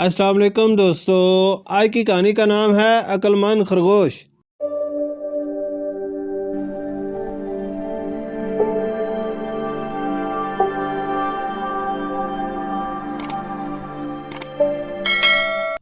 السلام علیکم دوستو، آج کی کہانی کا نام ہے عقل مند خرگوش۔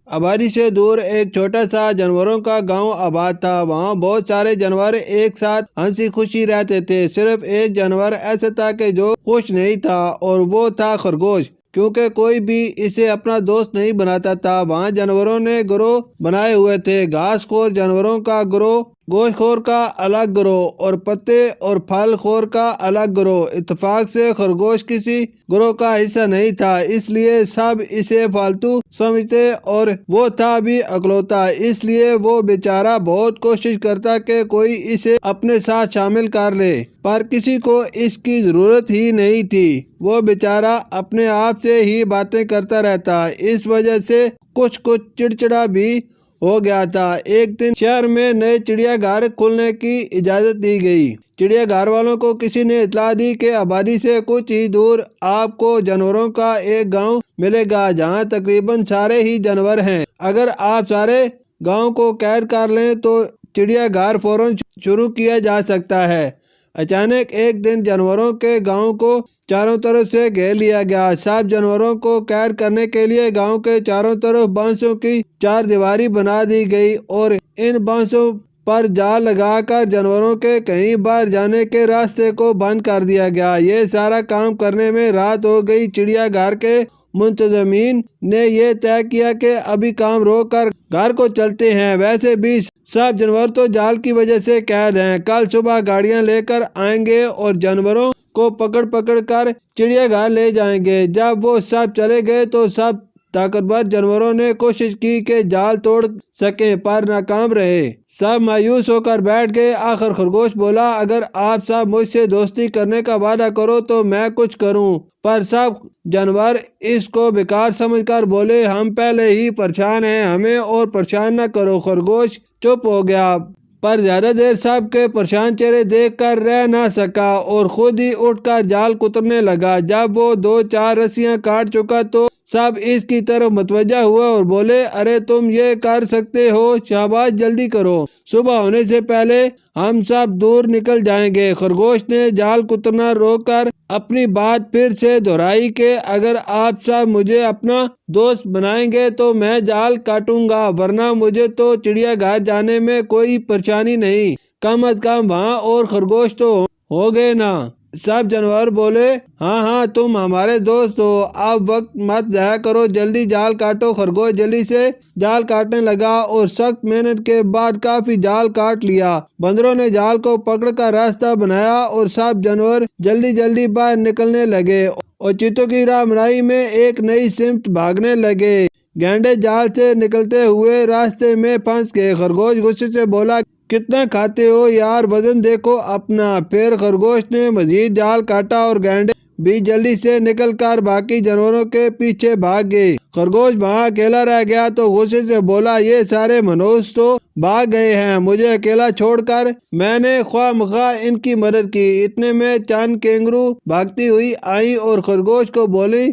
آبادی سے دور ایک چھوٹا سا جانوروں کا گاؤں آباد تھا۔ وہاں بہت سارے جانور ایک ساتھ ہنسی خوشی رہتے تھے۔ صرف ایک جانور ایسا تھا کہ جو خوش نہیں تھا، اور وہ تھا خرگوش، کیونکہ کوئی بھی اسے اپنا دوست نہیں بناتا تھا۔ وہاں جانوروں نے گروہ بنائے ہوئے تھے، گھاس خور جانوروں کا گروہ، گوشت خور کا الگ گروہ، اور پتے اور پھل خور کا الگ گروہ۔ اتفاق سے خرگوش کسی گروہ کا حصہ نہیں تھا، اس لیے سب اسے فالتو سمجھتے، اور وہ تھا بھی اکلوتا، اس لیے وہ بیچارہ بہت کوشش کرتا کہ کوئی اسے اپنے ساتھ شامل کر لے، پر کسی کو اس کی ضرورت ہی نہیں تھی۔ وہ بیچارہ اپنے آپ سے ہی باتیں کرتا رہتا، اس وجہ سے کچھ چڑچڑا بھی ہو گیا تھا۔ ایک دن شہر میں نئے چڑیا گھر کھلنے کی اجازت دی گئی۔ چڑیا گھر والوں کو کسی نے اطلاع دی کہ آبادی سے کچھ ہی دور آپ کو جانوروں کا ایک گاؤں ملے گا، جہاں تقریباً سارے ہی جانور ہیں۔ اگر آپ سارے گاؤں کو قید کر لیں تو چڑیا گھر فوراً شروع کیا جا سکتا ہے۔ اچانک ایک دن جانوروں کے گاؤں کو چاروں طرف سے گھیر لیا گیا۔ سب جانوروں کو قید کرنے کے لیے گاؤں کے چاروں طرف بانسوں کی چار دیواری بنا دی گئی، اور ان بانسوں پر جال لگا کر جانوروں کے کہیں باہر جانے کے راستے کو بند کر دیا گیا۔ یہ سارا کام کرنے میں رات ہو گئی۔ چڑیا گھر کے منتظمین نے یہ طے کیا کہ ابھی کام روک کر گھر کو چلتے ہیں، ویسے بھی سب جانور تو جال کی وجہ سے قید ہیں۔ کل صبح گاڑیاں لے کر آئیں گے اور جانوروں کو پکڑ پکڑ کر چڑیا گھر لے جائیں گے۔ جب وہ سب چلے گئے تو سب طاقتور جانوروں نے کوشش کی کہ جال توڑ سکیں، پر ناکام رہے۔ سب مایوس ہو کر بیٹھ گئے۔ آخر خرگوش بولا، اگر آپ سب مجھ سے دوستی کرنے کا وعدہ کرو تو میں کچھ کروں، پر سب جانور اس کو بیکار سمجھ کر بولے، ہم پہلے ہی پریشان ہیں، ہمیں اور پریشان نہ کرو۔ خرگوش چپ ہو گیا، پر زیادہ دیر سب کے پریشان چہرے دیکھ کر رہ نہ سکا، اور خود ہی اٹھ کر جال کترنے لگا۔ جب وہ 2-4 رسیاں کاٹ چکا تو سب اس کی طرف متوجہ ہوا اور بولے، ارے تم یہ کر سکتے ہو، شاباش، جلدی کرو، صبح ہونے سے پہلے ہم سب دور نکل جائیں گے۔ خرگوش نے جال کترنا روک کر اپنی بات پھر سے دہرائی کہ اگر آپ سب مجھے اپنا دوست بنائیں گے تو میں جال کاٹوں گا، ورنہ مجھے تو چڑیا گھر جانے میں کوئی پریشانی نہیں، کم از کم وہاں اور خرگوش تو ہو گئے نا۔ سب جانور بولے، ہاں ہاں، تم ہمارے دوست ہو، اب وقت مت ضائع کرو، جلدی جال کاٹو۔ خرگوش جلدی سے جال کاٹنے لگا اور سخت محنت کے بعد کافی جال کاٹ لیا۔ بندروں نے جال کو پکڑ کر راستہ بنایا اور سب جانور جلدی جلدی باہر نکلنے لگے اور چیتوں کی رہنمائی میں ایک نئی سمت بھاگنے لگے۔ گینڈے جال سے نکلتے ہوئے راستے میں پھنس گئے۔ خرگوش غصے سے بولا، کتنا کھاتے ہو یار، وزن دیکھو اپنا۔ پھر خرگوش نے مزید جال کاٹا اور گینڈے بھی جلدی سے نکل کر باقی جانوروں کے پیچھے بھاگ گئے۔ خرگوش وہاں اکیلا رہ گیا تو غصے سے بولا، یہ سارے منحوس تو بھاگ گئے ہیں، مجھے اکیلا چھوڑ کر میں نے خواہ مخواہ ان کی مدد کی۔ اتنے میں چند کینگرو بھاگتی ہوئی آئیں اور خرگوش کو بولی،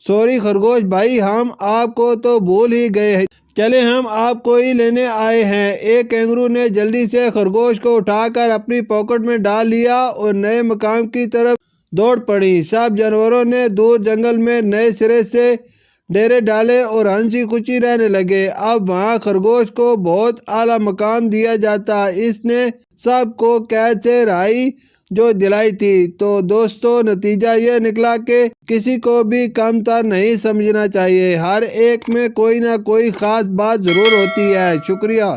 سوری خرگوش بھائی، ہم آپ کو تو بھول ہی گئے، چلے ہم آپ کو ہی لینے آئے ہیں۔ ایک کینگرو نے جلدی سے خرگوش کو اٹھا کر اپنی پاکٹ میں ڈال لیا اور نئے مقام کی طرف دوڑ پڑی۔ سب جانوروں نے دور جنگل میں نئے سرے سے ڈیرے ڈالے اور ہنسی خوشی رہنے لگے۔ اب وہاں خرگوش کو بہت اعلیٰ مقام دیا جاتا، اس نے سب کو قید سے رہائی جو دلائی تھی۔ تو دوستو، نتیجہ یہ نکلا کہ کسی کو بھی کم تر نہیں سمجھنا چاہیے، ہر ایک میں کوئی نہ کوئی خاص بات ضرور ہوتی ہے۔ شکریہ۔